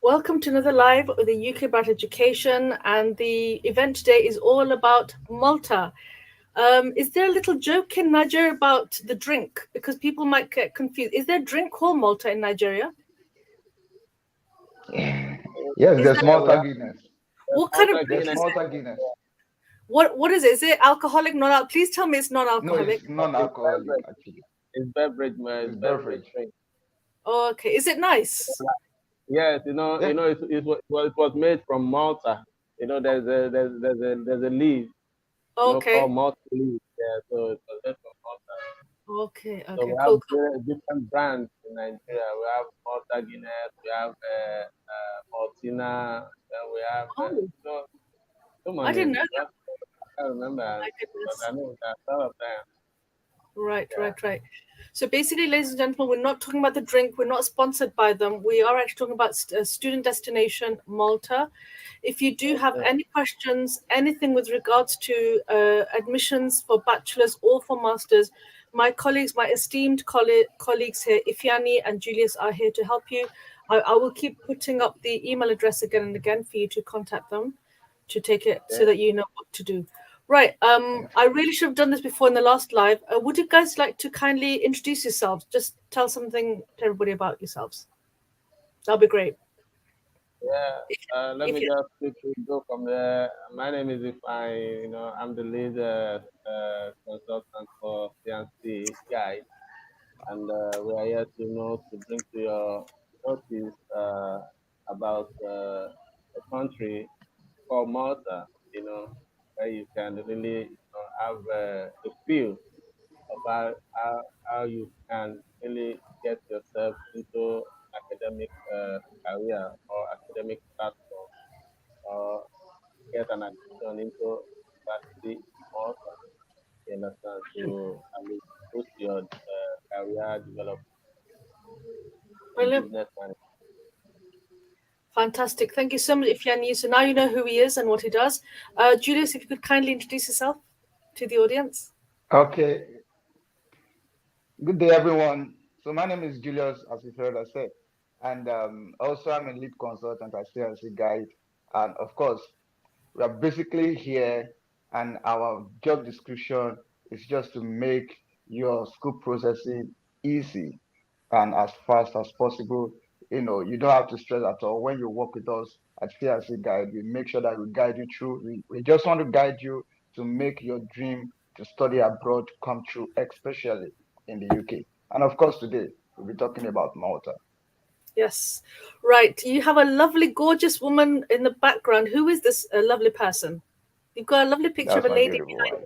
Welcome to another live with the UK Bright Education, and the event today is all about Malta. Is there a little joke in Nigeria about the drink? Because people might get confused. Is there a drink called Malta in Nigeria? Yes, Is there's that Yeah, we Malta have Guinness. what kind of Malta drink There's Guinness. is it? Malta Guinness. What is it? Is it alcoholic? Non-alcoholic? Please tell me it's No, non-alcoholic. it's It's non-alcoholic beverage. actually. It's beverage, man. It's It's beverage beverage. drink. Oh, okay. Is it nice? Yes, Yeah. it was made from Malta. There's a leaf, called Okay. Malta leaf. Yeah, so it was made from Malta. Okay. So Okay. we have Cool. Cool. different brands in Nigeria. We have Malta Guinness, we have Maltina, then we have Oh, so I didn't many. know that. Just I can't remember, My but goodness. I know that a lot of them. Right, Yeah. right, right. So basically, ladies and gentlemen, we're not talking about the drink. We're not sponsored by them. We are actually talking about student destination Malta. If you do have Yeah. any questions, anything with regards to admissions for bachelors or for masters, my colleagues, my esteemed colleagues here, Ifyani and Julius, are here to help you. I will keep putting up the email address again and again for you to contact them to take it so Yeah. that you know what to do. Right. Yeah. I really should have done this before in the last live. Would you guys like to kindly introduce yourselves? Just tell something to everybody about yourselves. That'll be great. Yeah, If, let if me you, just quickly go from there. My name is Ifai. I'm the lead consultant for CNC Guide, and we are here to bring to your notice about a country called Malta. Where you can really have a feel of how you can really get yourself into academic career or academic platform or get an admission into university or you understand to at least boost your career development in brilliant. business management. Fantastic. Thank you so much, Ifyani. So now you know who he is and what he does. Julius, if you could kindly introduce yourself to the audience. Okay. Good day, everyone. So my name is Julius, as you heard I said, and also I'm a lead consultant at CLC Guide, and of course, we are basically here, and our job description is just to make your school processing easy and as fast as possible. You don't have to stress at all. When you work with us at CRC Guide, we make sure that we guide you through. We just want to guide you to make your dream to study abroad come true, especially in the UK. And of course, today we'll be talking about Malta. Yes. Right. You have a lovely, gorgeous woman in the background. Who is this lovely person? You've got a lovely picture of That's a my lady beautiful behind.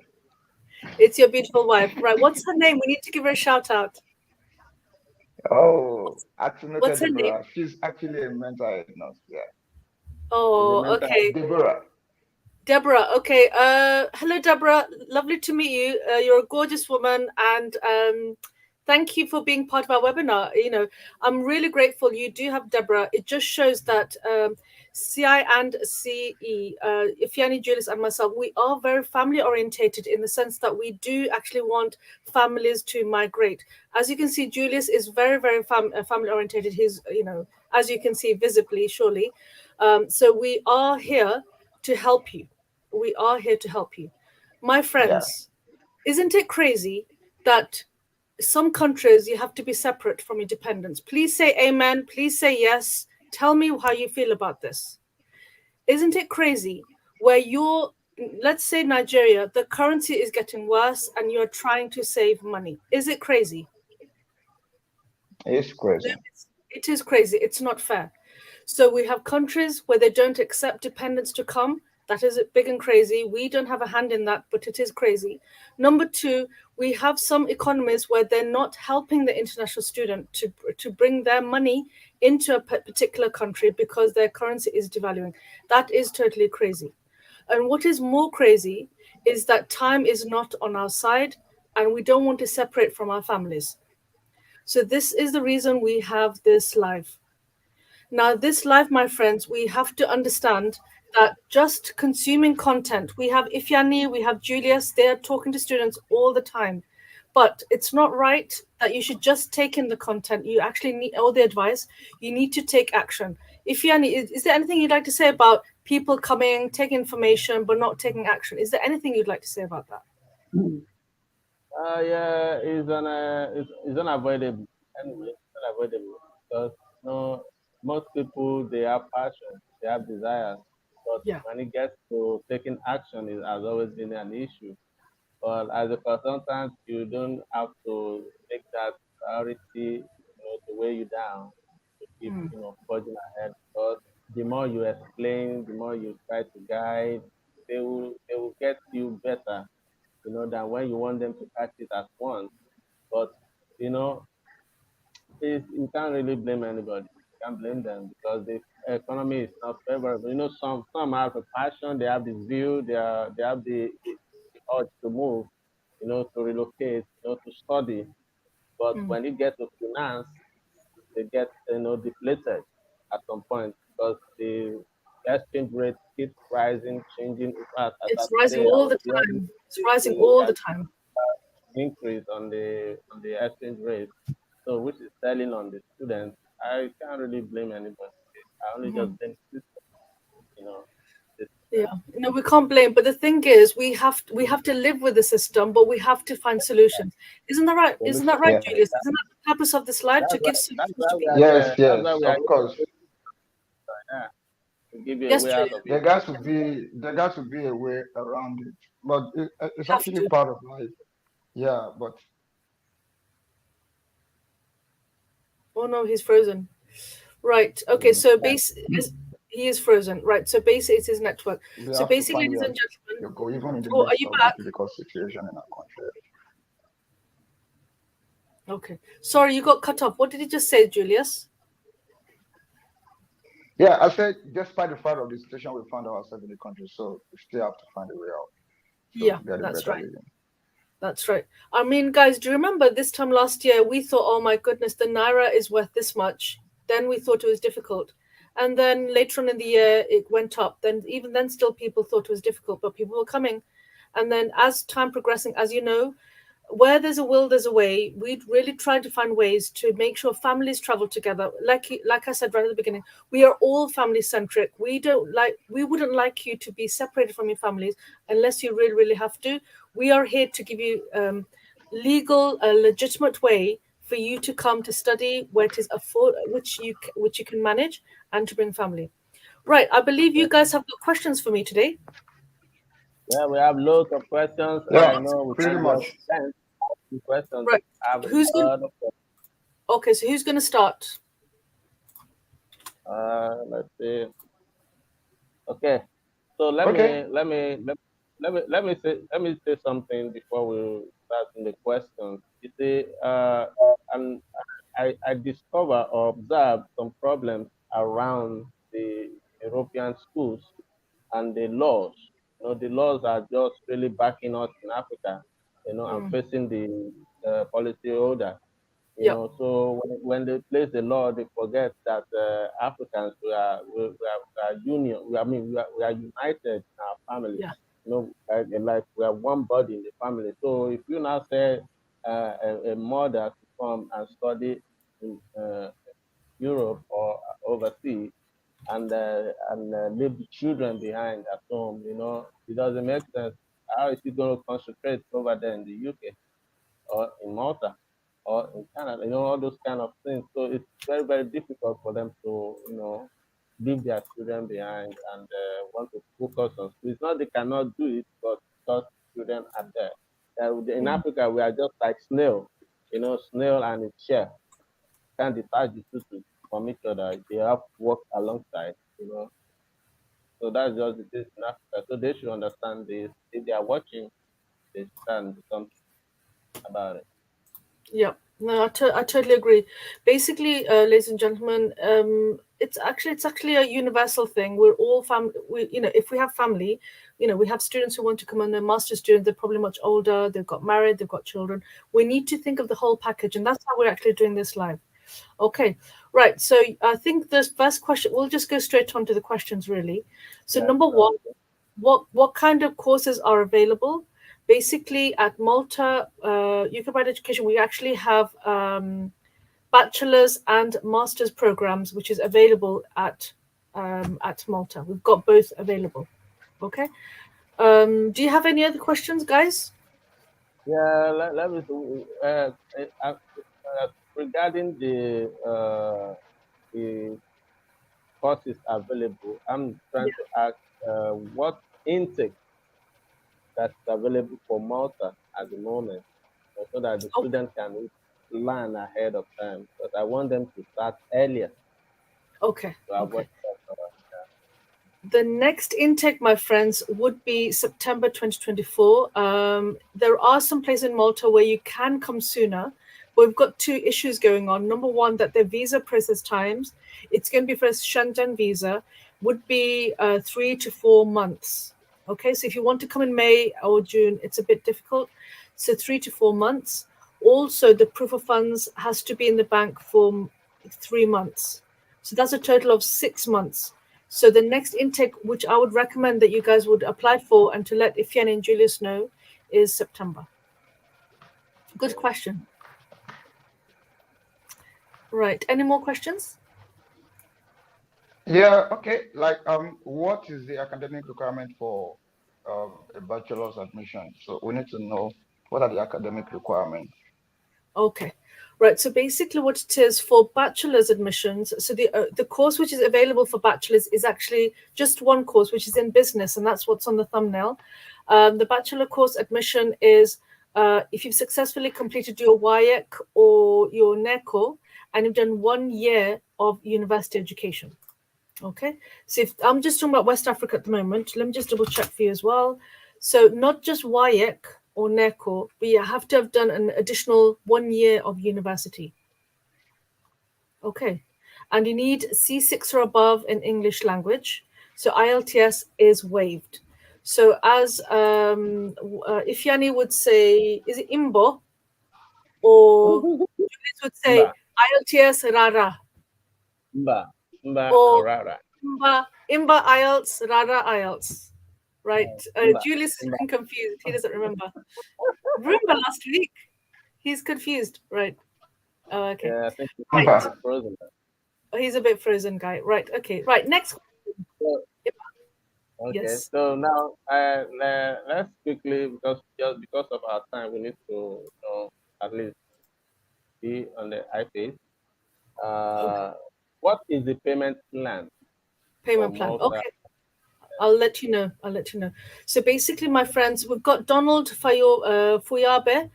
wife. It's your beautiful wife. Right. What's her name? We need to give her a shout out. Oh, What's Atinote her name? Deborah. She's actually a mental health nurse. Yeah. It's a Oh, mental okay. Deborah. Deborah. Okay. Hello, Deborah. Lovely to meet you. You're a gorgeous woman, and thank you for being part of our webinar. I'm really grateful you do have Deborah. It just shows that CI and CE, Ifyani, Julius, and myself, we are very family orientated in the sense that we do actually want families to migrate. As you can see, Julius is very, very family orientated. He's, as you can see visibly, surely. So we are here to help you. We are here to help you. My Yeah. friends, isn't it crazy that some countries you have to be separate from your dependents? Please say amen. Please say yes. Tell me how you feel about this. Isn't it crazy where let's say Nigeria, the currency is getting worse and you're trying to save money? Is it crazy? It's crazy. It is crazy. It's not fair. So we have countries where they don't accept dependents to come. That is big and crazy. We don't have a hand in that, but it is crazy. Number two, we have some economies where they're not helping the international student to bring their money into a particular country because their currency is devaluing. That is totally crazy. And what is more crazy is that time is not on our side and we don't want to separate from our families. So this is the reason we have this live. Now, this live, my friends, we have to understand that just consuming content, we have Ifyani, we have Julius, they're talking to students all the time. but it's not right that you should just take in the content. You actually need all the advice. You need to take action. If you is there anything you'd like to say about people coming, taking information, but not taking action? Is there anything you'd like to say about that? Yeah, it's unavoidable. Anyway, it's unavoidable because most people they have passion, they have desires, but Yeah. when it gets to taking action, it has always been an issue. But as a consultant, you don't have to make that priority, to weigh you down to keep, Mm. forging ahead. Because the more you explain, the more you try to guide, they will get you better, than when you want them to catch it at once. But you know, you can't really blame anybody. You can't blame them because the economy is not favorable. Some have a passion, they have this view, they have the urge to move, to relocate, to study. But Mm. when it gets to finance, they get depleted at some point because the exchange rate keeps rising, changing. In fact, as It's of rising today, I all was the hearing time. It's rising all the time. increase on the exchange rate, so which is telling on the students. I can't really blame anybody. I only Mhm. just blame the system, you know. The Yeah, system. no, we can't blame. But the thing is, we have to live with the system, but we have to find solutions. Isn't that right? Isn't that Solution. right, Yeah. Julius? Isn't that the purpose of this live, to That's why give that's solutions why to we are people? Yes, here. That's why yes, we are of here course. to give you a Yes, way out Julius, of it. There got to be a way around it, but it's have actually to. part of life. Yeah, but Oh no, he's frozen. Right. Okay. Mm. So he is frozen. Right. So base it's his network. we So have to basically, find ladies ways and gentlemen. to go, even in the Oh, are midst you of the back? difficult situation in our country. Okay. Sorry, you got cut off. What did he just say, Julius? Yeah, I said, despite the fact of the situation we found ourselves in the country, so we still have to find a way out Yeah, to get a that's better right. living. That's right. I mean, guys, do you remember this time last year we thought, oh my goodness, the naira is worth this much. Then we thought it was difficult. And then later on in the year it went up. Then even then still people thought it was difficult, but people were coming. And then as time progressing, as you know, where there's a will, there's a way. We really try to find ways to make sure families travel together. Like I said right at the beginning, we are all family centric. We wouldn't like you to be separated from your families unless you really, really have to. We are here to give you a legitimate way for you to come to study where it is which you can manage and to bring family. Right. I believe Yeah. you guys have got questions for me today. Yeah, we have loads of questions. Yeah, I know we pretty can't just much. spend the questions. Right. I have a Who's going? lot of questions. Okay. So who's going to start? Let's see. Okay, so let Okay. me let me let, let me say something before we start in the questions. You see, and I discover or observe some problems around the European schools and the laws. The laws are just really backing us in Africa. And Mm, facing the policy holder. yep. So when they place the law, they forget that Africans we are union. We are united in our family. Yeah. Like we are one body in the family. So if you now say a mother to come and study in Europe or overseas and leave the children behind at home, it doesn't make sense. How is he going to concentrate over there in the UK? Or in Malta or in Canada, all those kind of things. So it's very, very difficult for them to, leave their children behind and want to focus on school. It's not they cannot do it, but because children are there. In Mm, Africa, we are just like snail, snail and its shell. Can't detach the from each other. They have to work alongside, So that's just the case in Africa. So they should understand this. If they are watching, they should stand something about it. yep. No, I totally agree. Basically, ladies and gentlemen, it's actually a universal thing. We're all family. If we have family, we have students who want to come on their master students. They're probably much older. They've got married. They've got children. We need to think of the whole package, and that's how we're actually doing this live. Okay, right. So I think this first question, we'll just go straight on to the questions, really. So Yeah. number one, what kind of courses are available? basically at Malta, ukbright Education, we actually have bachelor's and master's programs, which is available at Malta. We've got both available. Okay. Do you have any other questions, guys? Yeah, let me do, regarding the courses available. I'm trying to ask what intake that's available for Malta at the moment, so that the Okay. student can learn ahead of time. But I want them to start earlier Okay. to avoid Okay. that. The next intake, my friends, would be September 2024. There are some places in Malta where you can come sooner, but we've got two issues going on. Number one, that the visa process times, it's going to be for a Schengen visa, would be 3 to 4 months. Okay, so if you want to come in May or June, it's a bit difficult. So 3 to 4 months. Also, the proof of funds has to be in the bank for 3 months. So that's a total of 6 months. So the next intake, which I would recommend that you guys would apply for and to let Ifyan and Julius know, is September. Good question. Right. Any more questions? Yeah, okay. Like, what is the academic requirement for a bachelor's admission? So we need to know what are the academic requirements. Okay. Right. So basically, what it is for bachelor's admissions. So the course which is available for bachelor's is actually just one course, which is in business, and that's what's on the thumbnail. The bachelor course admission is if you've successfully completed your WIEC or your NECO, and you've done 1 year of university education. Okay, so if I'm just talking about West Africa at the moment, let me just double check for you as well. So not just WIEC or NECO, but you have to have done an additional 1 year of university. Okay, and you need C6 or above in English language. So IELTS is waived. So as Ifyani would say, is it IMBO? Or Julius would say Mba, IELTS Rara. mba, mba, Or and rara. Imba IELTS, Rara IELTS. Right. Mba, Julius is mba. looking confused. He doesn't remember. Remember last week? He's confused. Right. Okay. Yeah, I think Right. Okay. it's frozen. He's a bit frozen guy. Right. Okay. Right. Next. So, okay, Yes. so now let's quickly, because of our time, we need to at least be on the iPad. Okay. Uh, what is the payment plan for Payment plan. Malta? Okay. I'll let you know. I'll let you know. So basically, my friends, we've got Donald Fuyabe.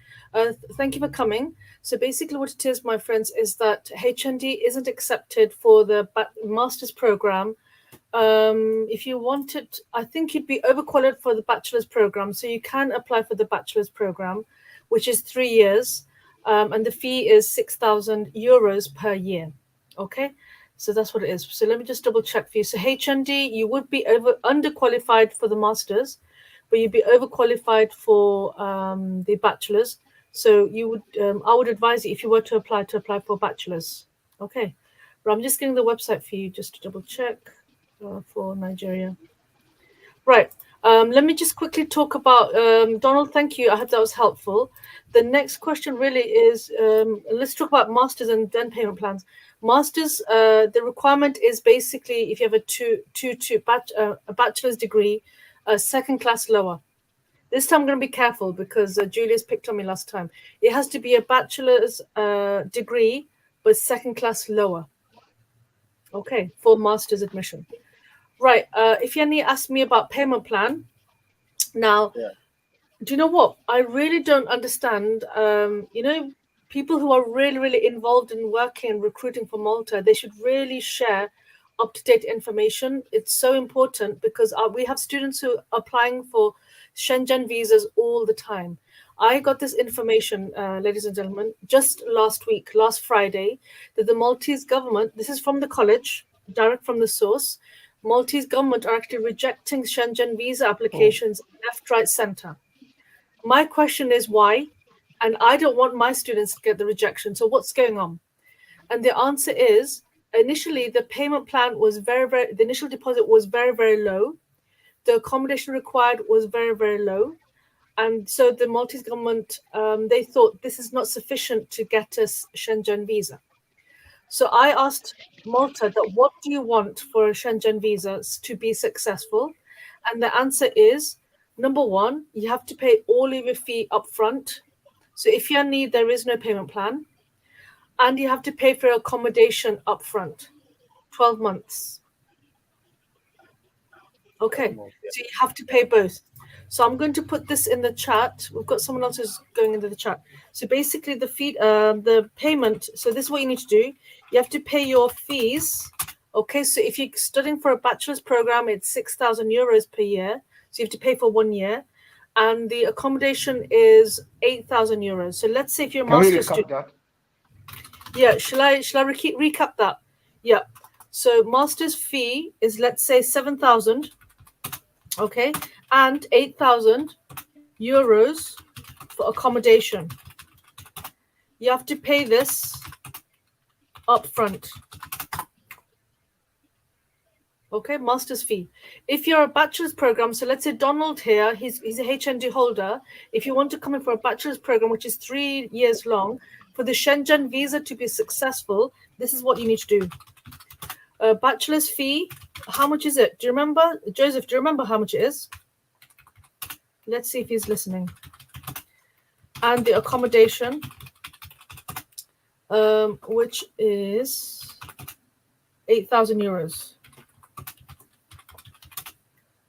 Thank you for coming. So basically, what it is, my friends, is that HND isn't accepted for the master's program. If you wanted, I think you'd be overqualified for the bachelor's program. So you can apply for the bachelor's program, which is 3 years, and the fee is €6,000 per year. Okay, so that's what it is. So let me just double check for you. So HND, you would be underqualified for the masters, but you'd be overqualified for the bachelor's. So you would, I would advise you if you were to apply for bachelor's. Okay, but I'm just getting the website for you just to double check for Nigeria. Right. Let me just quickly talk about Donald. Thank you. I hope that was helpful. The next question really is let's talk about masters and then payment plans. Masters, the requirement is basically if you have a bachelor's degree, second class lower. This time I'm going to be careful because Julius picked on me last time. It has to be a bachelor's degree, but second class lower. Okay, for master's admission. Right. If Yanni asked me about payment plan, now, Yeah. do you know what? I really don't understand. People who are really, really involved in working and recruiting for Malta, they should really share up-to-date information. It's so important because we have students who are applying for Schengen visas all the time. I got this information, ladies and gentlemen, just last Friday, that the Maltese government, this is from the college, direct from the source, Maltese government are actually rejecting Schengen visa applications left, right, center. My question is why? And I don't want my students to get the rejection. So what's going on? And the answer is initially the payment plan was the initial deposit was very, very low. The accommodation required was very, very low. And so the Maltese government, they thought this is not sufficient to get us Schengen visa. So I asked Malta that what do you want for a Schengen visa to be successful? And the answer is number one, you have to pay all of your fee upfront. So if you're in need, there is no payment plan. And you have to pay for accommodation upfront, 12 months. Okay, so you have to pay both. So I'm going to put this in the chat. We've got someone else who's going into the chat. So basically, the payment. So this is what you need to do. You have to pay your fees. Okay, so if you're studying for a bachelor's program, it's 6,000 euros per year. So you have to pay for 1 year, and the accommodation is 8,000 euros. So let's say if you're a Can we master's recap student. that? Yeah, shall I recap that? Yeah. So master's fee is, let's say, 7,000. Okay, and 8,000 euros for accommodation. You have to pay this upfront. Okay, master's fee. If you're a bachelor's program, so let's say Donald here, he's a HND holder. If you want to come in for a bachelor's program, which is 3 years long, for the Schengen visa to be successful, this is what you need to do. A bachelor's fee, how much is it? Do you remember? Joseph, do you remember how much it is? Let's see if he's listening. And the accommodation, which is 8,000 euros.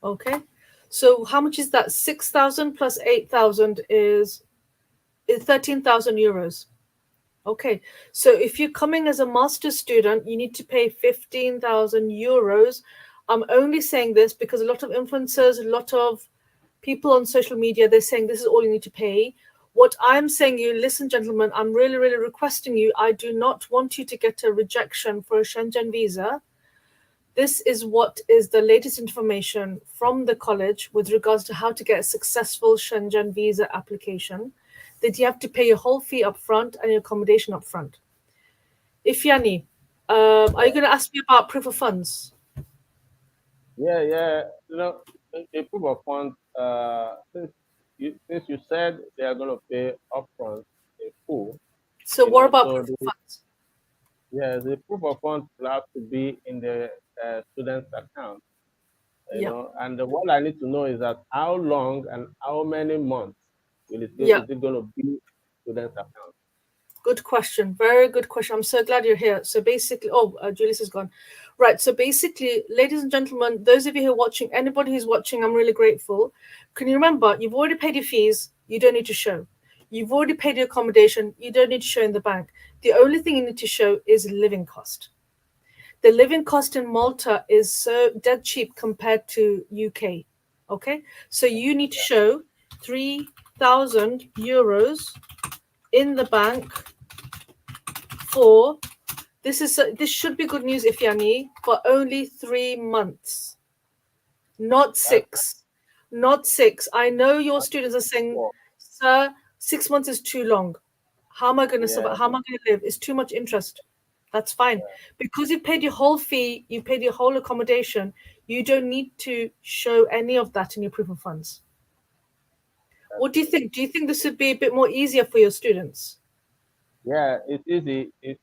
Okay, so how much is that? 6,000 plus 8,000 is 13,000 euros. Okay, so if you're coming as a master's student, you need to pay 15,000 euros. I'm only saying this because a lot of influencers, a lot of people on social media, they're saying this is all you need to pay. What I'm saying, you listen, gentlemen, I'm really, really requesting you. I do not want you to get a rejection for a Schengen visa. This is what is the latest information from the college with regards to how to get a successful Schengen visa application. That you have to pay your whole fee up front and your accommodation up front. Ifyani, are you going to ask me about proof of funds? Yeah. A proof of funds. Since you said they are going to pay upfront a full. So what about so proof of funds? Yeah, the proof of funds will have to be in the student's account. Yeah. And what I need to know is that how long and how many months is it going to be student's account? Good question. Very good question. I'm so glad you're here. So basically, Julius is gone. Right. So basically, ladies and gentlemen, those of you who are watching, anybody who's watching, I'm really grateful. Can you remember, you've already paid your fees. You don't need to show. You've already paid your accommodation. You don't need to show in the bank. The only thing you need to show is living cost. The living cost in Malta is so dead cheap compared to UK. Okay. So you need to show 3,000 euros in the bank for this should be good news, Ifyani, for only 3 months, not 6. Not 6. I know your students are saying, sir, 6 months is too long. How am I going to survive? How am I going to live? It's too much interest. That's fine. Because you paid your whole fee, you paid your whole accommodation, you don't need to show any of that in your proof of funds. What do you think? Do you think this would be a bit more easier for your students? Yeah, it's easy. It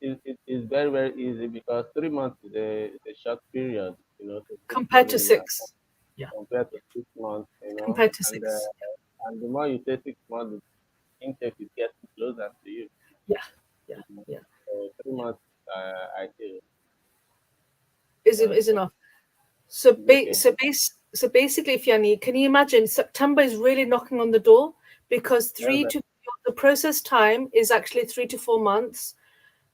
is very, very easy because 3 months is a short period, to compared to 6. Yeah. Compared to 6 months, Compared to 6. And the more you say 6 months, the intake is getting closer to you. Yeah. So 3 months, I feel is enough. So basically, Fiani, can you imagine September is really knocking on the door because the process time is actually 3 to 4 months.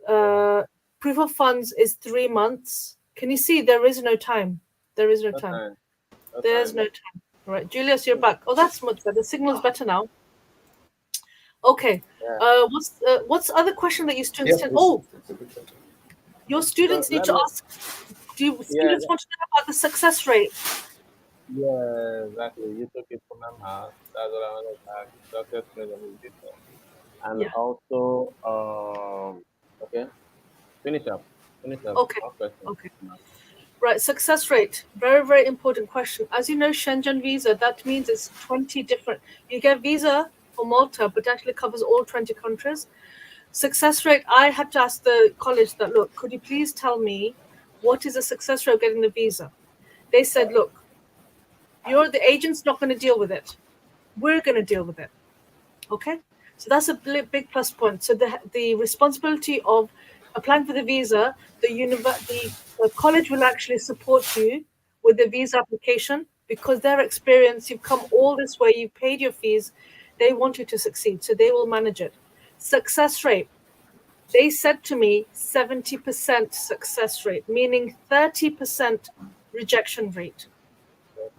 Proof of funds is 3 months. Can you see there is no time? There is no time. There's no time. Right, Julius, you're back. Oh, that's much better. The signal's better now. Okay. What's the other question that your students your students need to ask. Do students want to know about the success rate? Yeah, exactly. You took it from my mouth. That's what I want to ask. Success rate of it. And also, okay, finish up. Okay. Right, success rate. Very, very important question. As you know, Schengen visa, that means it's 20 different. You get visa for Malta, but actually covers all 20 countries. Success rate, I had to ask the college that, look, could you please tell me what is the success rate of getting the visa? They said, look, the agent's not going to deal with it. We're going to deal with it. Okay, so that's a big plus point. So the responsibility of applying for the visa, the college will actually support you with the visa application because their experience, you've come all this way, you've paid your fees, they want you to succeed, so they will manage it. Success rate, they said to me 70% success rate, meaning 30% rejection rate.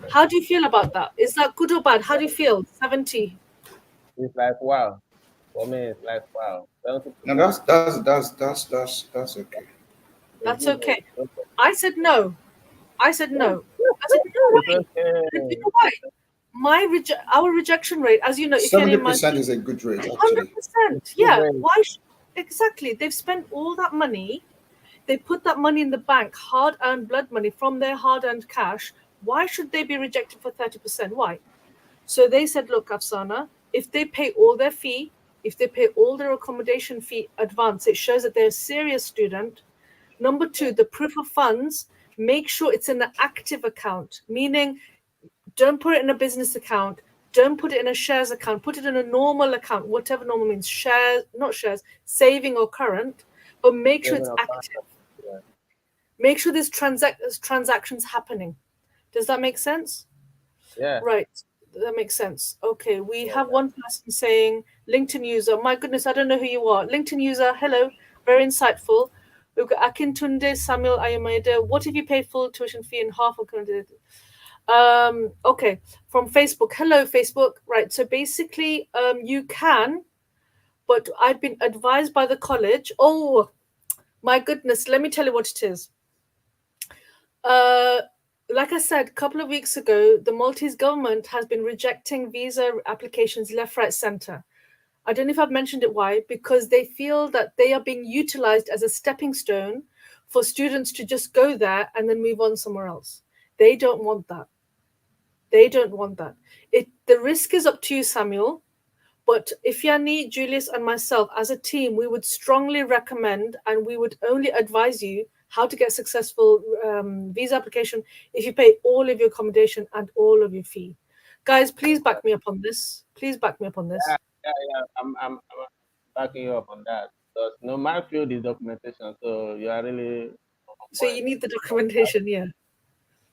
How do you feel about that? Is that good or bad? How do you feel? 70. It's like wow. For me, it's like wow. No, 70%. that's okay. It's That's good. okay. Okay. I said no. I said no. I said no It's way. And you okay. know why? Our rejection rate, as you know, if you're in my 70% is a good rate, actually. 100%, Good yeah. rate. Exactly? They've spent all that money. They put that money in the bank, hard-earned blood money from their hard-earned cash. Why should they be rejected for 30%? Why? So they said, look, Afsana, if they pay all their fee, if they pay all their accommodation fee advance, it shows that they're a serious student. Number two, the proof of funds, make sure it's in an active account, meaning don't put it in a business account, don't put it in a shares account, put it in a normal account, whatever normal means, shares, not shares, saving or current, but make sure Saving it's a active. Yeah. Make sure there's transactions happening. Does that make sense? Yeah. Right. That makes sense. Okay, we Yeah. have one person saying LinkedIn user. My goodness, I don't know who you are. LinkedIn user, hello, very insightful. We've got Akintunde, Samuel Ayameda. What if you pay full tuition fee and half of credit? Okay, from Facebook. Hello, Facebook. Right. So basically, you can, but I've been advised by the college. Oh my goodness, let me tell you what it is. Uh, like I said, a couple of weeks ago, the Maltese government has been rejecting visa applications left, right, center. I don't know if I've mentioned it. Why? Because they feel that they are being utilized as a stepping stone for students to just go there and then move on somewhere else. They don't want that. They don't want that. The risk is up to you, Samuel. But if Yani, Julius, and myself as a team, we would strongly recommend and we would only advise you how to get successful visa application if you pay all of your accommodation and all of your fee. Guys, please back me up on this. Please back me up on Yeah. this. Yeah. I'm backing you up on that. Because no, my field is documentation, so you are really on So point. you need the documentation, yeah.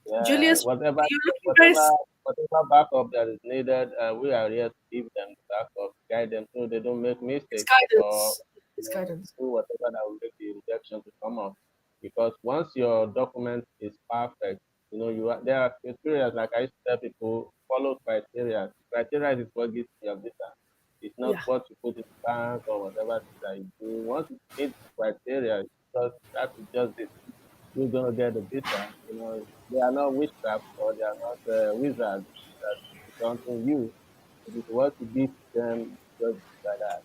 Yeah. Julius, you're looking very Whatever backup that is needed, we are here to give them the backup, guide them so they don't make it's mistakes or guidance. It's you know, guidance. do whatever that will make the rejection to come up. Because once your document is perfect, there are criteria. Like I used to tell people, follow criteria. Criteria is what gives you your visa. It's not Yeah. what you put in the bank or whatever that you do. Once you meet criteria, because that is just it. You're gonna get the visa. They are not witchcraft or they are not wizards that is something you. It is what you give them just like that.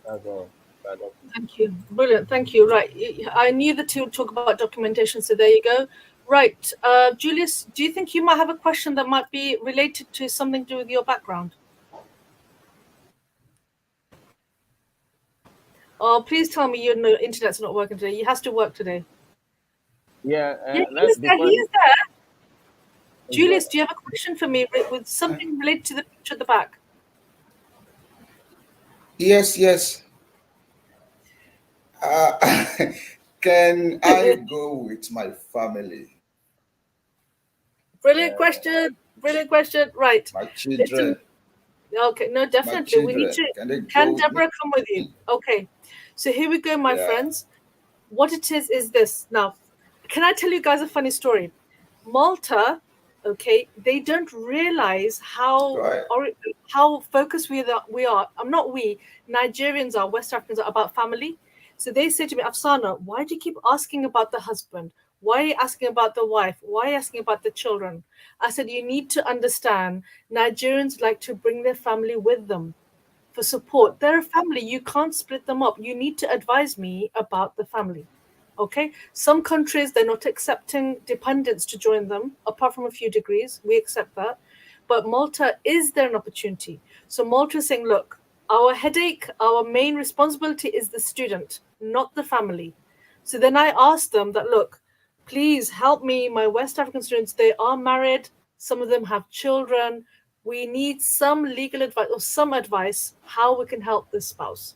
That's all. That's all. Thank you. Brilliant. Thank you. Right. I knew the two would talk about documentation, so there you go. Right. Julius, do you think you might have a question that might be related to something to do with your background? Oh, please tell me your internet's not working today. It has to work today. Yeah, Yeah, let's he before is there. is there, Julius, do you have a question for me with something related to the picture at the back? Yes. Uh, can I go with my family, Brilliant question. Brilliant question. Right. my Listen. children? Okay. No, My definitely. We need children, to. can they Can go with me? Deborah come with you? Okay. So here we go, my Yeah, friends. What it is this. Now, can I tell you guys a funny story? Malta, okay, they don't realize go ahead. how focused we are. I'm not we, Nigerians are, West Africans are about family. So they say to me, Afsana, why do you keep asking about the husband? Why are you asking about the wife? Why are you asking about the children? I said, you need to understand Nigerians like to bring their family with them for support. They're a family. You can't split them up. You need to advise me about the family. Okay, some countries, they're not accepting dependents to join them, apart from a few degrees. We accept that. But Malta, is there an opportunity? So Malta is saying, look, our headache, our main responsibility is the student, not the family. So then I asked them that, look, please help me, my West African students, they are married, some of them have children. We need some legal advice or some advice how we can help this spouse.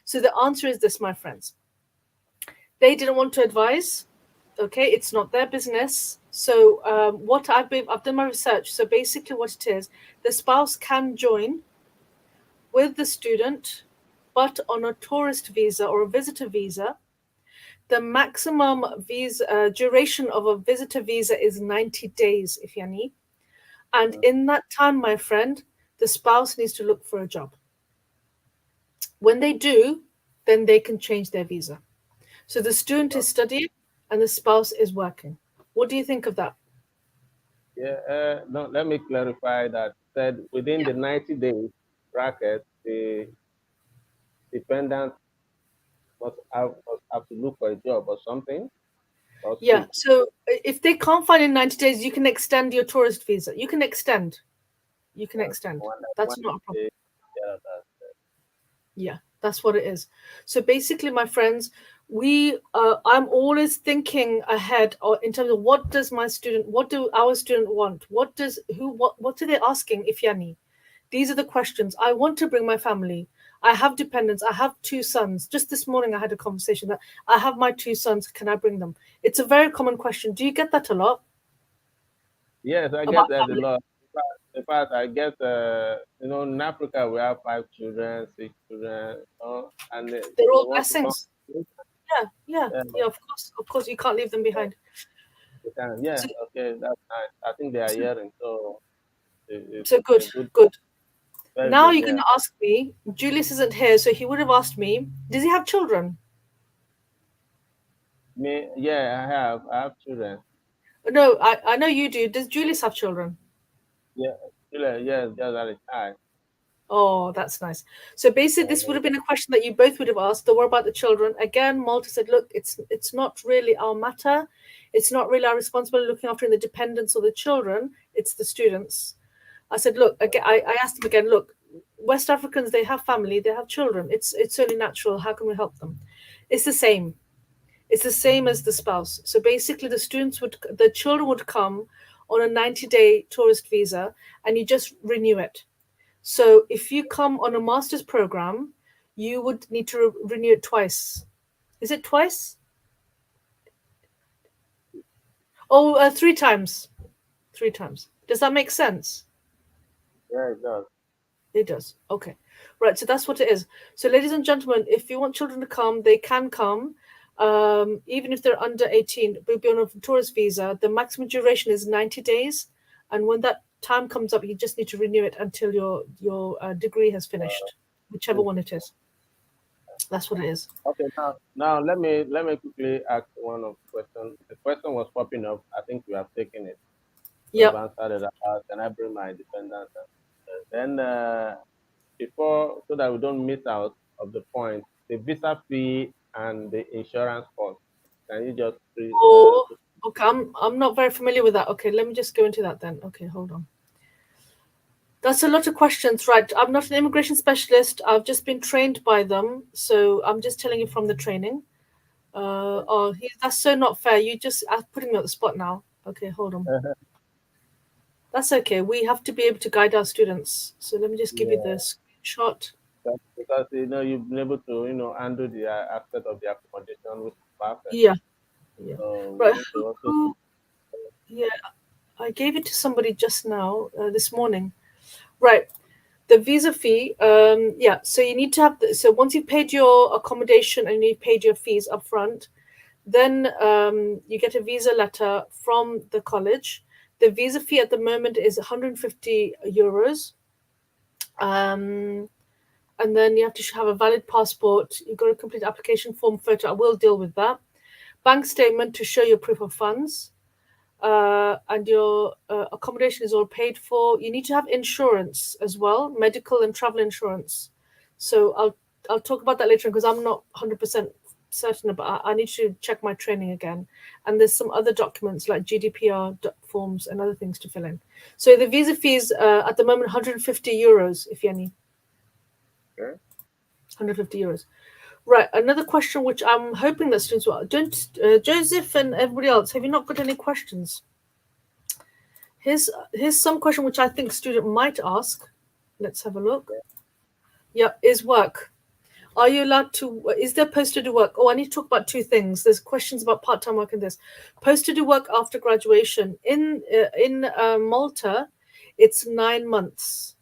So the answer is this, my friends. They didn't want to advise. Okay, it's not their business. So I've done my research. So basically, what it is, the spouse can join with the student, but on a tourist visa or a visitor visa. The maximum visa duration of a visitor visa is 90 days, if you need. And in that time, my friend, the spouse needs to look for a job. When they do, then they can change their visa. So the student is studying and the spouse is working. What do you think of that? Yeah, no, let me clarify that. Said within the 90 days bracket, the dependent must have to look for a job or something or Yeah. switch. So if they can't find in 90 days, you can extend your tourist visa. You can extend. You can extend. That's not a problem. Yeah, that. Yeah, that's what it is. So basically, my friends, I'm always thinking ahead or in terms of what does my student, what do our student want? What are they asking, if yani? These are the questions. I want to bring my family. I have dependents. I have two sons. Just this morning, I had a conversation that I have my two sons. Can I bring them? It's a very common question. Do you get that a lot Yes, I about get that a family? lot. In fact, I get, in Africa, we have 5 children, 6 children, and They're they all want to come. blessings. Yeah, yeah, Yeah, yeah. Of course, you can't leave them behind. they can. Yeah, So, okay, that's nice. I think they are so, hearing, so so it's a good, good, good. very Now good. you're going Yeah, to ask me. Julius isn't here, so he would have asked me. Does he have children? yeah, I have children. No, I know you do. Does Julius have children? Yeah, children. Yes, just at a time. Oh, that's nice. So basically, this would Uh, have been a question that you both would have asked. Don't worry about the children. Again, Malta said, "Look, it's not really our matter. It's not really our responsibility looking after the dependents or the children. It's the students." I said, "Look, again, I asked him again. Look, West Africans, they have family, they have children. It's only natural. How can we help them? It's the same. It's the same as the spouse. So basically, the children would come on a 90-day tourist visa, and you just renew it. So if you come on a master's program, you would need to renew it twice. Is it twice? Oh, 3 times. 3 times. Does that make sense? yeah, it does. It does. Okay. Right. So that's what it is. So, ladies and gentlemen, if you want children to come, they can come. Even if they're under 18, we'll be on a tourist visa. The maximum duration is 90 days. And when that time comes up, you just need to renew it until your degree has finished, whichever one it is. That's what it is. Okay, now let me quickly ask one of the questions. The question was popping up. I think we have taken it. We've Yep. answered it about can I bring my dependents? Then before so that we don't miss out of the point, the visa fee and the insurance cost. Can you just Oh, okay. I'm not very familiar with that. Okay, let me just go into that then. Okay, hold on. That's a lot of questions, right? I'm not an immigration specialist. I've just been trained by them, so I'm just telling you from the training. That's so not fair. You just are putting me on the spot now. Okay, hold on. That's okay. We have to be able to guide our students. So let me just give you yeah, the screenshot. because you've been able to handle the aspect of the accommodation, which is perfect. Yeah, yeah. So we Right. need to also Yeah, I gave it to somebody just now, this morning. Right. The visa fee, yeah. So you need to have. So once you've paid your accommodation and you've paid your fees up front, then you get a visa letter from the college. The visa fee at the moment is 150 euros. Um, and then you have to have a valid passport. You've got to complete application form photo. I will deal with that. Bank statement to show your proof of funds. And your accommodation is all paid for. You need to have insurance as well, medical and travel insurance. So I'll talk about that later because I'm not 100% certain about. I need to check my training again. And there's some other documents like GDPR forms and other things to fill in. So the visa fees at the moment 150 euros, if you any. Okay. 150 euros. Right. Another question which I'm hoping that students will. Don't Joseph and everybody else, have you not got any questions? Here's some question which I think student might ask. Let's have a look. Yeah, is work. Are you allowed to? Is there posted to work? Oh, I need to talk about two things. There's questions about part-time work and this. Posted to work after graduation in Malta, it's 9 months.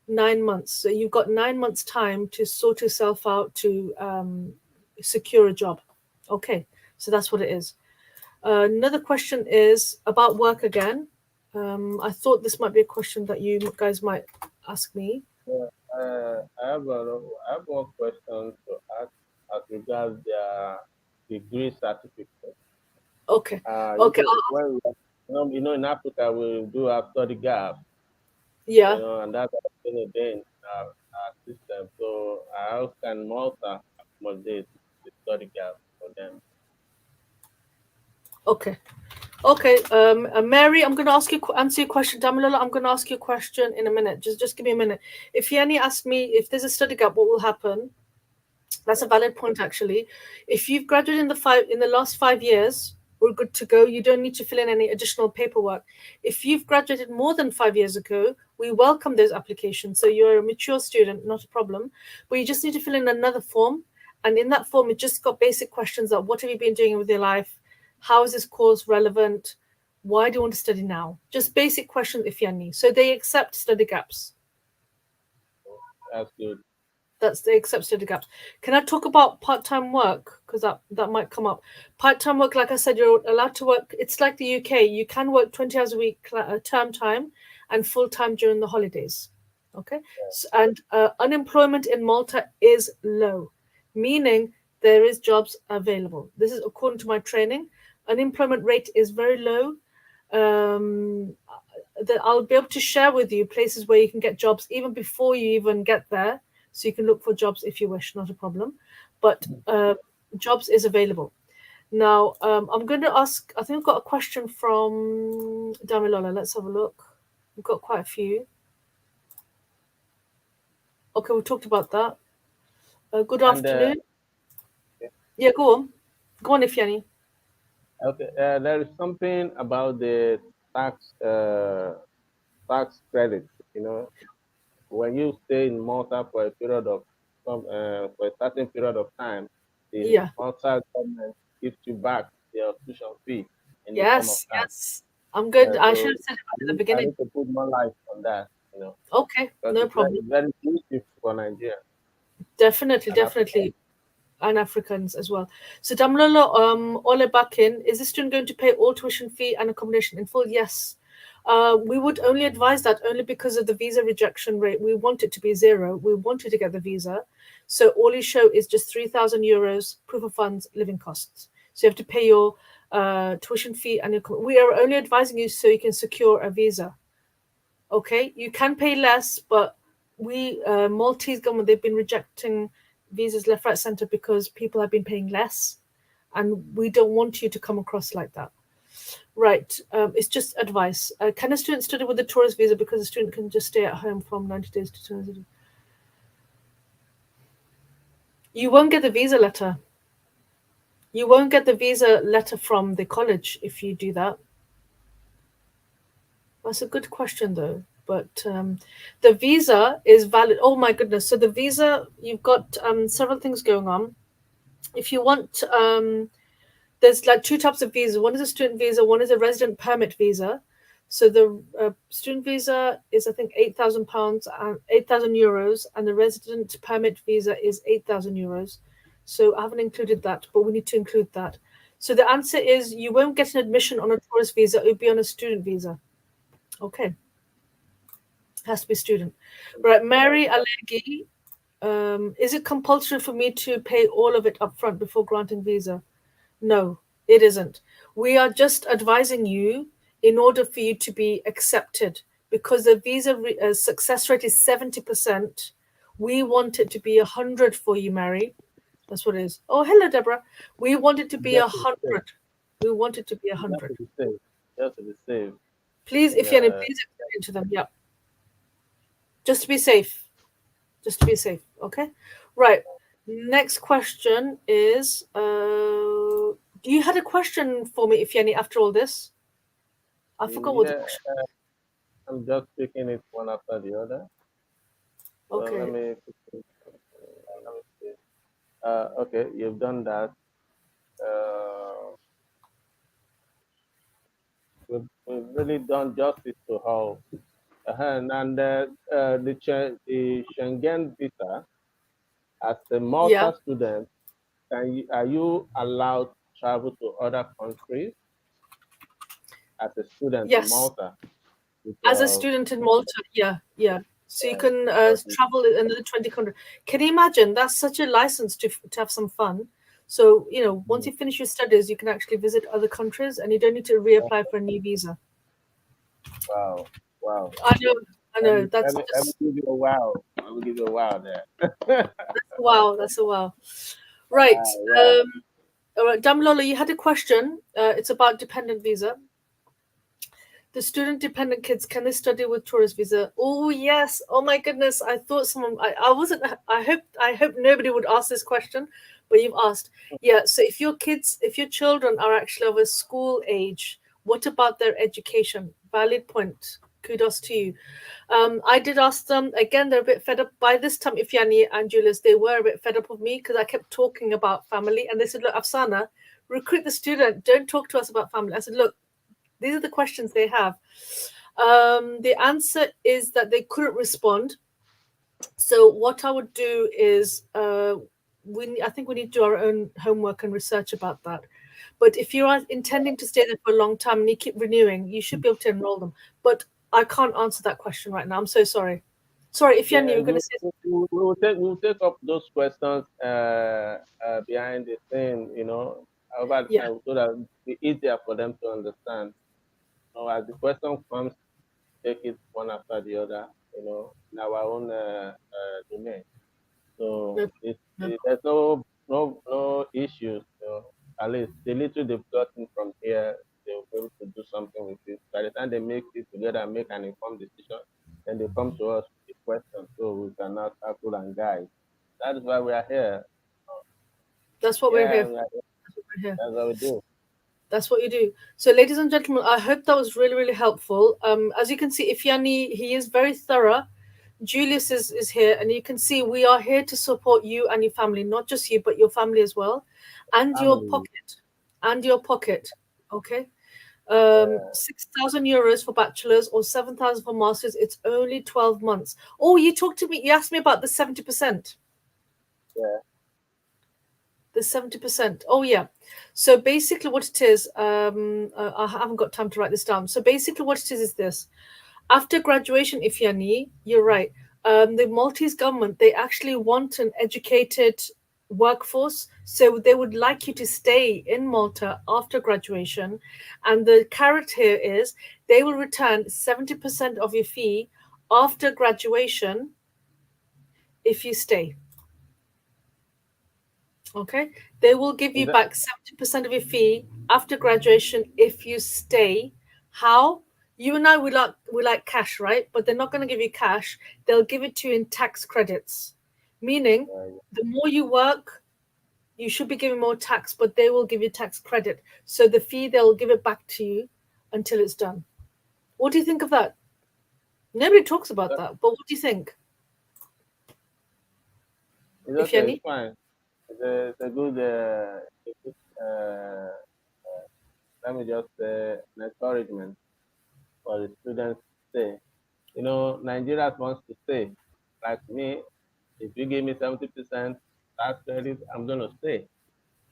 9 months. So you've got 9 months time to sort yourself out to secure a job. Okay, so that's what it is. Another question is about work again. I thought this might be a question that you guys might ask me. Yeah, I have one question to ask as regards their degree certificate. Okay. You Okay. know, when in Africa we do have study gap, Yeah. and that's been a day in our system. So how can Malta accommodate the study gap for them? Okay. Okay. Mary, I'm going to answer your question. Damilola, I'm going to ask you a question in a minute. Just give me a minute. If Yanni asked me if there's a study gap, what will happen? That's a valid point, actually. If you've graduated in the last 5 years, we're good to go. You don't need to fill in any additional paperwork. If you've graduated more than 5 years ago, we welcome those applications. So you're a mature student, not a problem. But you just need to fill in another form. And in that form, it just got basic questions like what have you been doing with your life? How is this course relevant? Why do you want to study now? Just basic questions, if you need. So they accept study gaps. That's good. They accept study gaps. Can I talk about part-time work? Because that might come up. Part-time work, like I said, you're allowed to work. It's like the UK. You can work 20 hours a week term time and full-time during the holidays. Okay. And unemployment in Malta is low, meaning there is jobs available. This is according to my training. Unemployment rate is very low. I'll be able to share with you places where you can get jobs even before you even get there. So you can look for jobs if you wish, not a problem. But jobs is available. Now, I'm going to ask, I think we've got a question from Damilola. Let's have a look. We've got quite a few. Okay, we talked about that. Good afternoon. Yeah, go on. Go on, Ifyani. Okay, there is something about the tax credit. When you stay in Malta for a period of for a certain period of time, the Yeah. Malta government gives you back your tuition fee in the form of Yes, tax. yes. I'm good. I So should have said it at the I beginning. need to put more light on that. Okay, Because no it's problem. very beautiful for Nigeria. Definitely, and Africa. definitely. And Africans as well. So Damlolo Ole Bakin, is the student going to pay all tuition fee and accommodation in full? Yes. We would only advise that only because of the visa rejection rate. We want it to be zero. We want you to get the visa. So all you show is just 3,000 euros, proof of funds, living costs. So you have to pay your tuition fee and we are only advising you so you can secure a visa. Okay, you can pay less, but Maltese government, they've been rejecting visas left, right, center because people have been paying less, and we don't want you to come across like that. Right, it's just advice. Can a student study with a tourist visa because a student can just stay at home from 90 days to 200? You won't get the visa letter. You won't get the visa letter from the college if you do that. That's a good question, though. But the visa is valid. Oh my goodness! So the visa, you've got several things going on. If you want, there's like two types of visa. One is a student visa. One is a resident permit visa. So the student visa is, I think, £8,000 and €8,000, and the resident permit visa is €8,000. So I haven't included that, but we need to include that. So the answer is you won't get an admission on a tourist visa. It will be on a student visa. Okay. Has to be student. Right, Mary Alegi, is it compulsory for me to pay all of it up front before granting visa? No, it isn't. We are just advising you in order for you to be accepted because the visa success rate is 70%. We want it to be 100 for you, Mary. That's what it is. Oh, hello, Deborah. We want it to be Just to be safe. 100. We want it to be Just 100. to be safe. Just to be safe. Please, And if you please explain it to them. Yeah, just to be safe. Just to be safe. Okay. Right. Next question is: you had a question for me, Ifyani, after all this? I forgot what the yeah, question. I'm just picking it one after the other. So let Okay. me see. Okay, you've done that. Uh, we've really done justice to how. The Schengen visa, as a Yeah. Malta student, are you allowed to travel to other countries as a student in Yes. Malta with As a your student in Malta, yeah, yeah. So you can studies? travel another 20 countries. Can you imagine? That's such a license to have some fun. So, once Mm. you finish your studies, you can actually visit other countries and you don't need to reapply for a new visa. Wow, wow. I know, I Let know. me, let That's me, let me just, give you a wow. Let me give you a wow there. wow. That's a wow. Right. Yeah. All right. Damlola, you had a question. It's about dependent visa. The student dependent kids, can they study with tourist visa? Oh yes. Oh my goodness. I thought someone I wasn't I hope nobody would ask this question, but you've asked. Yeah, so if your children are actually of a school age, what about their education? Valid point. Kudos to you. I did ask them again. They're a bit fed up by this time. Ifyani and Julius, they were a bit fed up of me because I kept talking about family, and they said, "Look, Afsana, recruit the student. Don't talk to us about family." I said, "Look, these are the questions they have." The answer is that they couldn't respond. So what I would do is, I think we need to do our own homework and research about that. But if you are intending to stay there for a long time and you keep renewing, you should be able to enroll them. But I can't answer that question right now. I'm so sorry. Sorry, if Yeah, you were going to say we will take up those questions behind the scene, over yeah, time, so that it'll be easier for them to understand. As the question comes, take it one after the other, in our own domain. So no, no. there's no issues. At least the little they've gotten from here, they'll be able to do something with it. By the time they make it together and make an informed decision, then they come to us with a question, so we can now tackle and guide. That is why we are here. That's what we're Yeah, here for. That's what we're here. that's what we do. That's what you do. So, ladies and gentlemen, I hope that was really, really helpful. As you can see, Ifyani, he is very thorough. Julius is here, and you can see we are here to support you and your family, not just you, but your family as well, and your Family. pocket, and your pocket. Okay, Yeah, 6,000 euros for bachelors or 7,000 for masters. It's only 12 months. Oh, you talked to me. You asked me about the 70%. yeah. The 70%. Oh, yeah. So basically, what it is, I haven't got time to write this down. So basically, what it is this. After graduation, Ifyani, you're right. The Maltese government, they actually want an educated workforce. So they would like you to stay in Malta after graduation. And the carrot here is they will return 70% of your fee after graduation if you stay. Okay, they will give Is you that back 70% of your fee after graduation if you stay. How? You and I, we like cash, right? But they're not going to give you cash. They'll give it to you in tax credits, meaning the more you work, you should be giving more tax, but they will give you tax credit. So the fee, they'll give it back to you until it's done. What do you think of that? Nobody talks about that, but what do you think, it's if okay? It's any? fine. It's a good, let me just say, an encouragement for the students to stay. Nigeria wants to stay. Like me, if you give me 70% tax credit, I'm gonna stay.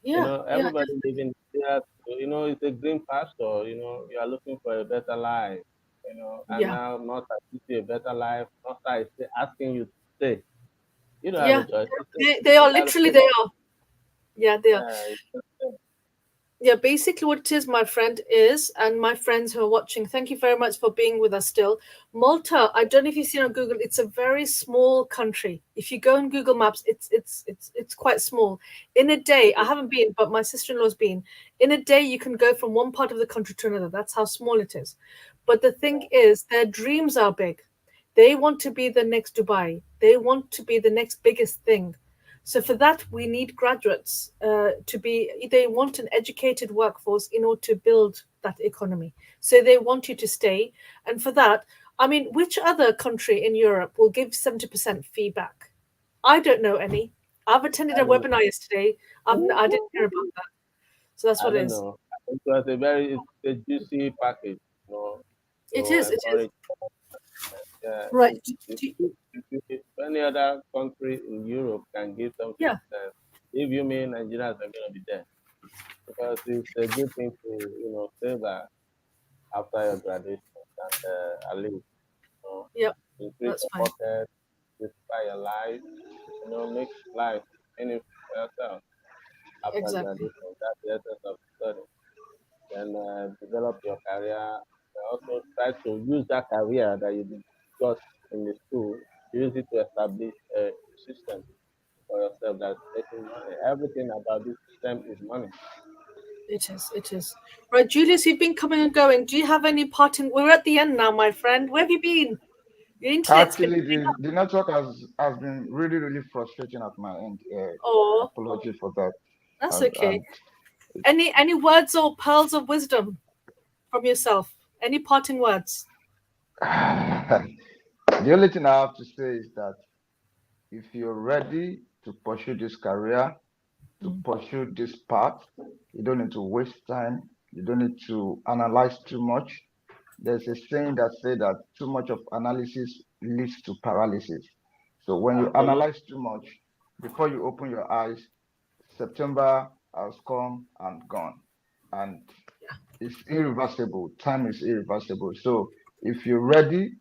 Yeah, yeah, Everybody living here, it's a green pasture. You are looking for a better life. And yeah, now Malta gives you a better life. Malta is still asking you to stay. You don't have a yeah. choice to stay. They are That's literally the they are. Yeah, they are. yeah, it's just, Yeah, basically what it is, my friend, is, and my friends who are watching, thank you very much for being with us still. Malta, I don't know if you've seen on Google, it's a very small country. If you go on Google Maps, it's quite small. In a day, I haven't been, but my sister-in-law's been. In a day, you can go from one part of the country to another. That's how small it is. But the thing is, their dreams are big. They want to be the next Dubai. They want to be the next biggest thing. So for that, we need graduates to be. They want an educated workforce in order to build that economy. So they want you to stay, and for that, I mean, which other country in Europe will give 70% feedback? I don't know any. I've attended a I don't, webinar yesterday. I didn't hear about that. So that's I what it don't is. know. It was a very it's a juicy package, It to is. It is. encourage. Yeah, Right. if any other country in Europe can give something, Yeah. if you mean Nigerians are going to be there, because it's a good thing to stay back after your graduation and at least Yep. increase That's your fine. pocket, simplify your life, make life meaningful for yourself after Exactly. graduation. That's the essence of study. Then develop your career. Also try to use that career that you got in the school, use it to establish a system for yourself that's making money. Everything about this system is money. It is. It is. Right, Julius, you've been coming and going. Do you have any parting? We're at the end now, my friend. Where have you been? Your internet's been Actually, playing up. the network has been really, really frustrating at my end. Oh, Apology for that. that's And, okay. Any words or pearls of wisdom from yourself? Any parting words? the only thing I have to say is that if you're ready to pursue this career, to Mm. pursue this path, you don't need to waste time. You don't need to analyze too much. There's a saying that says that too much of analysis leads to paralysis. So when you Absolutely. analyze too much, before you open your eyes, September has come and gone. And it's irreversible. Time is irreversible. So if you're ready,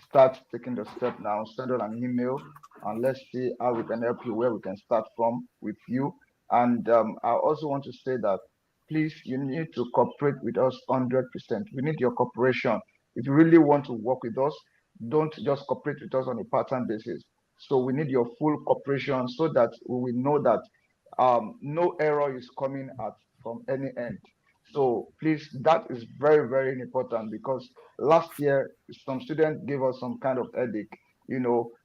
start taking the step now. Send out an email and let's see how we can help you, where we can start from with you. And I also want to say that please, you need to cooperate with us 100%. We need your cooperation. If you really want to work with us, don't just cooperate with us on a part-time basis. So we need your full cooperation so that we will know that no error is coming at from any end. So please, that is very, very important because last year some students gave us some kind of headache.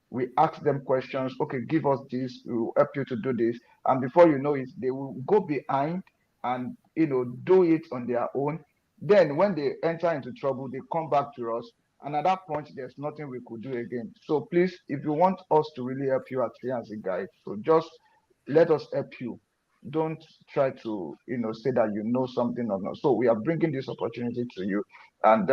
We asked them questions. Okay, give us this. We will help you to do this. And before you know it, they will go behind and do it on their own. Then when they enter into trouble, they come back to us. And at that point, there's nothing we could do again. So please, if you want us to really help you at Fiancé Guide, so just let us help you. Don't try to say that you know something or not. So we are bringing this opportunity to you, and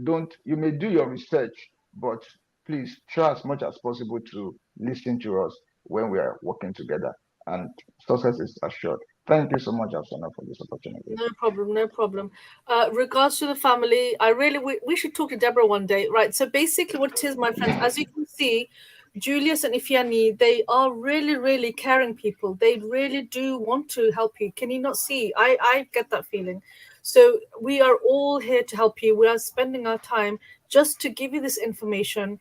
don't you may do your research, but please try as much as possible to listen to us when we are working together, and success is assured. Thank you so much, Afsana, for this opportunity. No problem, no problem. Regards to the family, I really we should talk to Deborah one day, right? So basically, what it is, my friends, as you can see, Julius and Ifeanyi, they are really, really caring people. They really do want to help you. Can you not see? I get that feeling. So we are all here to help you. We are spending our time just to give you this information.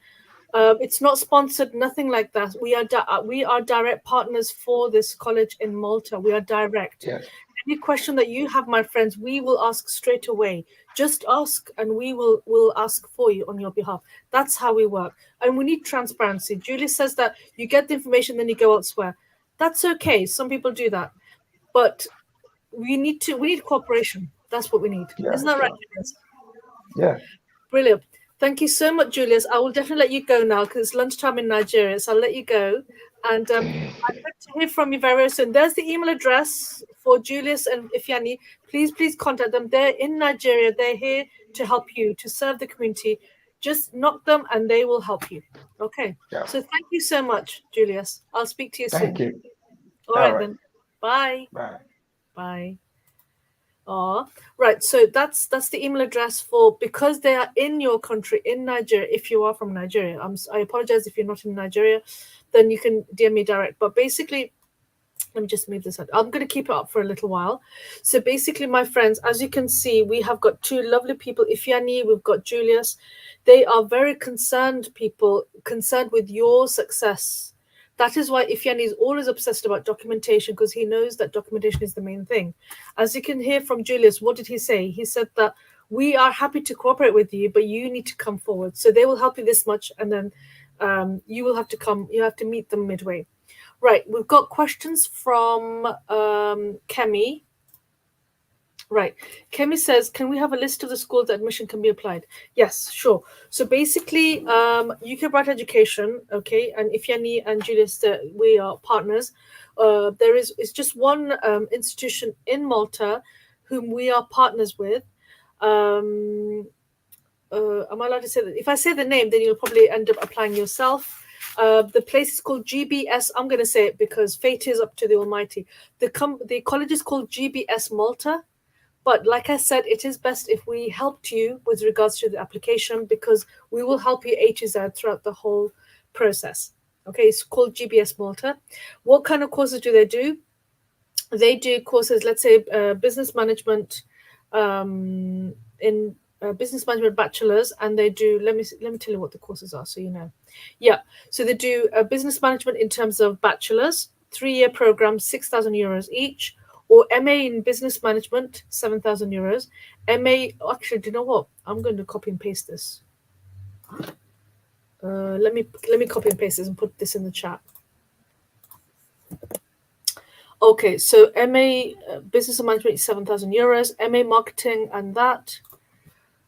It's not sponsored, nothing like that. We are direct partners for this college in Malta. We are direct. Yes, Any question that you have, my friends, we will ask straight away. Just ask, and we will ask for you on your behalf. That's how we work, and we need transparency. Julie says that you get the information, then you go elsewhere. That's okay. Some people do that, but we need cooperation. That's what we need. yeah, Isn't that right, sure. Julius? Yeah, Brilliant. Thank you so much, Julius. I will definitely let you go now because it's lunchtime in Nigeria. So I'll let you go. And I hope to hear from you very soon. There's the email address for Julius and Ifeanyi. Please contact them. They're in Nigeria. They're here to help you, to serve the community. Just knock them and they will help you. Okay. yeah. So thank you so much, Julius. I'll speak to you Thank soon. you. All All right right. then. Bye. Bye. Bye. Oh, right. So that's the email address for because they are in your country in Nigeria. If you are from Nigeria, I apologize if you're not in Nigeria, then you can DM me direct. But basically, Let me just move this out. I'm going to keep it up for a little while. So basically, my friends, as you can see, we have got two lovely people, Ifyani, we've got Julius. They are very concerned people, concerned with your success. That is why Ifyani is always obsessed about documentation, because he knows that documentation is the main thing. As you can hear from Julius, what did he say? He said that we are happy to cooperate with you, but you need to come forward. So they will help you this much, and then you will have to come, you have to meet them midway. Right, we've got questions from Kemi. Right, Kemi says, can we have a list of the schools that admission can be applied? Yes, sure. So basically, UK Bright Education, okay, and Ifyani and Julius, we are partners. It's just one institution in Malta whom we are partners with. Am I allowed to say that? If I say the name, then you'll probably end up applying yourself. The place is called GBS. I'm going to say it because fate is up to the Almighty. The college is called GBS Malta. But like I said, it is best if we helped you with regards to the application, because we will help you A to Z throughout the whole process. Okay, it's called GBS Malta. What kind of courses do? They do courses, let's say, business management, in business management bachelor's, and they do. Let me tell you what the courses are, so you know. Yeah, so they do business management in terms of bachelor's, 3-year program, €6,000 each, or MA in business management, €7,000. MA, actually, do you know what? I'm going to copy and paste this. Let me copy and paste this and put this in the chat. Okay, so MA business management is €7,000. MA marketing and that.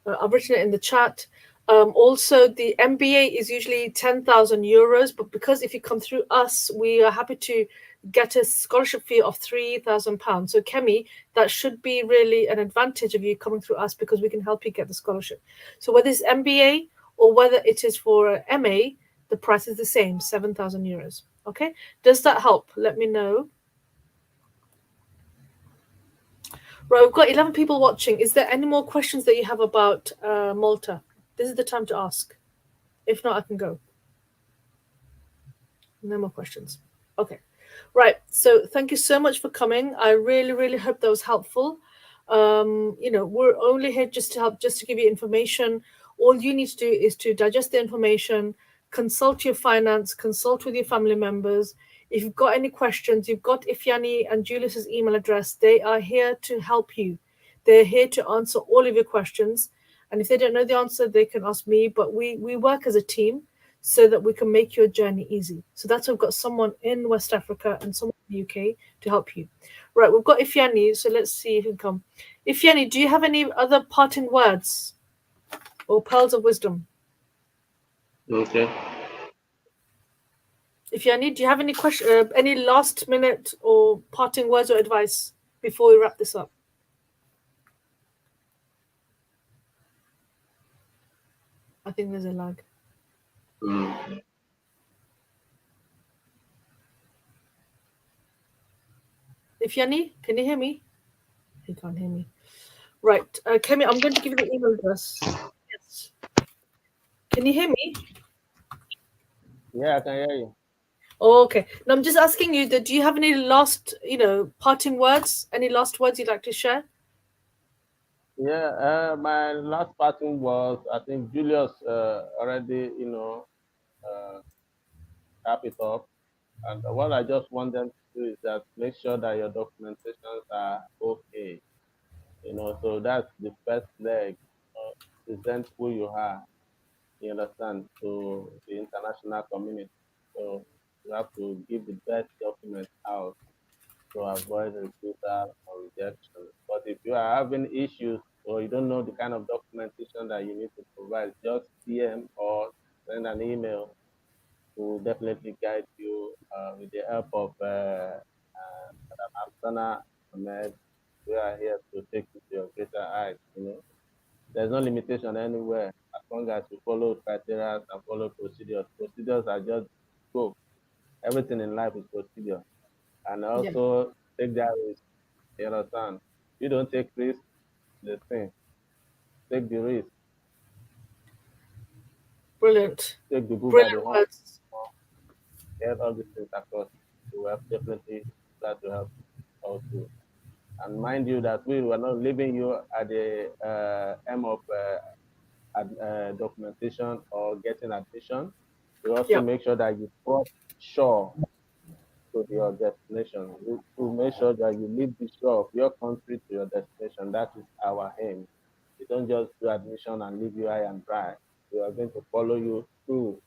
I've written it in the chat. Also, the MBA is usually €10,000, but because if you come through us, we are happy to get a scholarship fee of £3,000. So, Kemi, that should be really an advantage of you coming through us, because we can help you get the scholarship. So, whether it's MBA or whether it is for MA, the price is the same, €7,000. Okay, does that help? Let me know. Right, we've got 11 people watching. Is there any more questions that you have about Malta? This is the time to ask. If not, I can go. No more questions. Okay. Right. So thank you so much for coming. I really, really hope that was helpful. We're only here just to help, just to give you information. All you need to do is to digest the information, consult your finance, consult with your family members. If you've got any questions, you've got Ifyani and Julius's email address. They are here to help you. They're here to answer all of your questions. And if they don't know the answer, they can ask me. But we work as a team so that we can make your journey easy. So that's why we've got someone in West Africa and someone in the UK to help you. Right, we've got Ifyani, so let's see if he can come. Ifyani, do you have any other parting words or pearls of wisdom? Okay. Ifyani, do you have any any last minute or parting words or advice before we wrap this up? I think there's a lag. Ifyani, can you hear me? He can't hear me. Right, Kemi, I'm going to give you the email address. Yes. Can you hear me? Yeah, I can hear you. Oh, okay. Now I'm just asking you that, do you have any last, parting words? Any last words you'd like to share? Yeah, my last parting was, I think Julius already, wrap it up. And what I just want them to do is that make sure that your documentations are okay. So that's the first leg. Present who you are, you understand, to the international community. So you have to give the best document out to avoid refusal or rejection. But if you are having issues or you don't know the kind of documentation that you need to provide, just DM or send an email to definitely guide you with the help of Madam Afsana Ahmed. We are here to take you to your greater heights. There's no limitation anywhere as long as you follow criteria and follow procedures. Procedures are just go. Everything in life is procedure. And Yeah. also take that risk. You understand? You don't take risk, the thing. Take the risk. Brilliant. Take the bull by the Brilliant horn. words. Get all these things across. You will definitely that to help also. And mind you that we were not leaving you at the end of documentation or getting admission. We also Yeah. make sure that you cross shore to your destination. We make sure that you leave the shore of your country to your destination. That is our aim. We don't just do admission and leave you high and dry. We are going to follow you through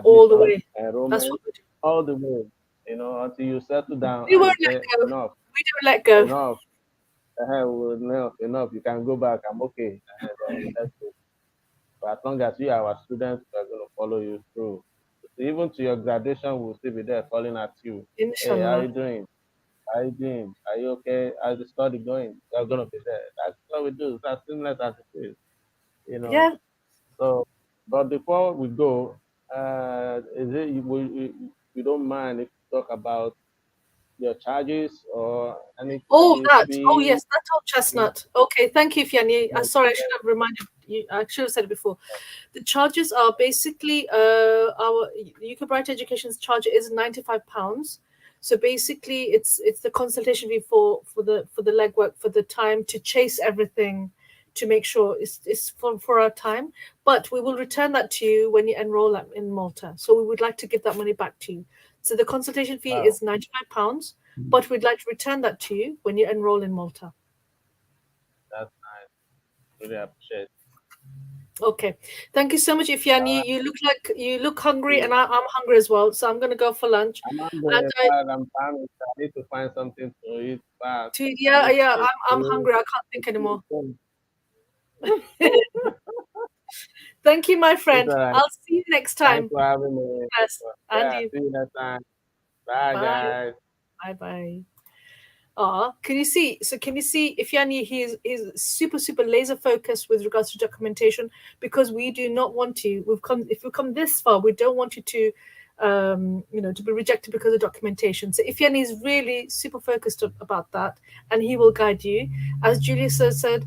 All the admission, way. That's enrollment, what we do. all the way, until you settle down We and won't you let say, go. enough, We don't let go. enough, enough, enough. You can go back. I'm okay. Then let's go. But as long as you are our students, we are going to follow you through. Even to your graduation, we'll still be there calling at you. Hey, how Inshallah. you doing? How you doing? Are you okay? How's the study going? We're going to be there. That's what we do. That's similar as it is, you know. Yeah. So, but before we go, is it you don't mind if you talk about your charges or any Oh, that. Oh, fee? yes, that's all chestnut. Okay, thank you, Fiani. Sorry, I should have reminded you. I should have said it before. The charges are basically our UK Bright Education's charge is £95. So basically, it's the consultation fee for the legwork, for the time to chase everything, to make sure it's for our time. But we will return that to you when you enroll in Malta. So we would like to give that money back to you. So the consultation fee Wow, is £95, but we'd like to return that to you when you enroll in Malta. that's nice. Really appreciate. Okay, thank you so much, All Ifyani. right. You look hungry, and I'm hungry as well. So I'm gonna go for lunch. I'm on And the bad. I'm famished. I need to find something to eat fast. I yeah, need yeah, to I'm hungry. I can't think anymore. it's Thank you, my all friend. right. I'll see you next Thanks time. for having me. Yes, and Yeah, you. see you next time. Bye, Bye, guys. bye, bye. Can you see? So can you see if Yani he's super laser focused with regards to documentation, because we do not want to. We've come this far. We don't want you to, to be rejected because of documentation. So if Yani is really super focused about that, and he will guide you. As Julia said,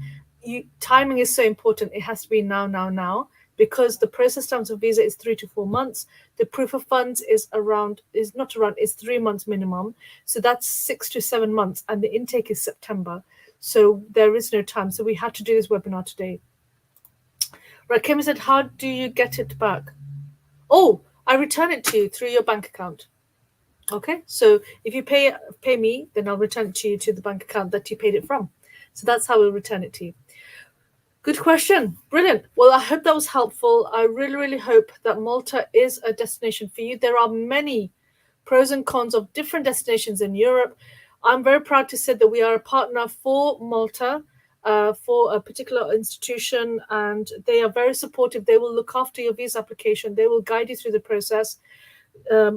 timing is so important. It has to be now, because the process times of visa is 3 to 4 months. The proof of funds is not around, is 3 months minimum. So that's 6 to 7 months, and the intake is September. So there is no time. So we had to do this webinar today. Rakim said, how do you get it back? Oh, I return it to you through your bank account. Okay, so if you pay me, then I'll return it to you to the bank account that you paid it from. So that's how we'll return it to you. Good question. Brilliant. Well, I hope that was helpful. I really hope that Malta is a destination for you. There are many pros and cons of different destinations in Europe. I'm very proud to say that we are a partner for Malta, for a particular institution, and they are very supportive. They will look after your visa application. They will guide you through the process.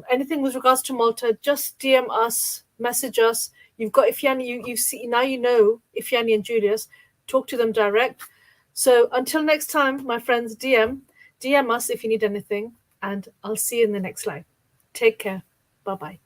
Anything with regards to Malta, just DM us, message us. You've got Ifyani, you've seen, now you know Ifyani and Julius. Talk to them direct. So until next time, my friends, DM us if you need anything, and I'll see you in the next live. Take care. Bye bye.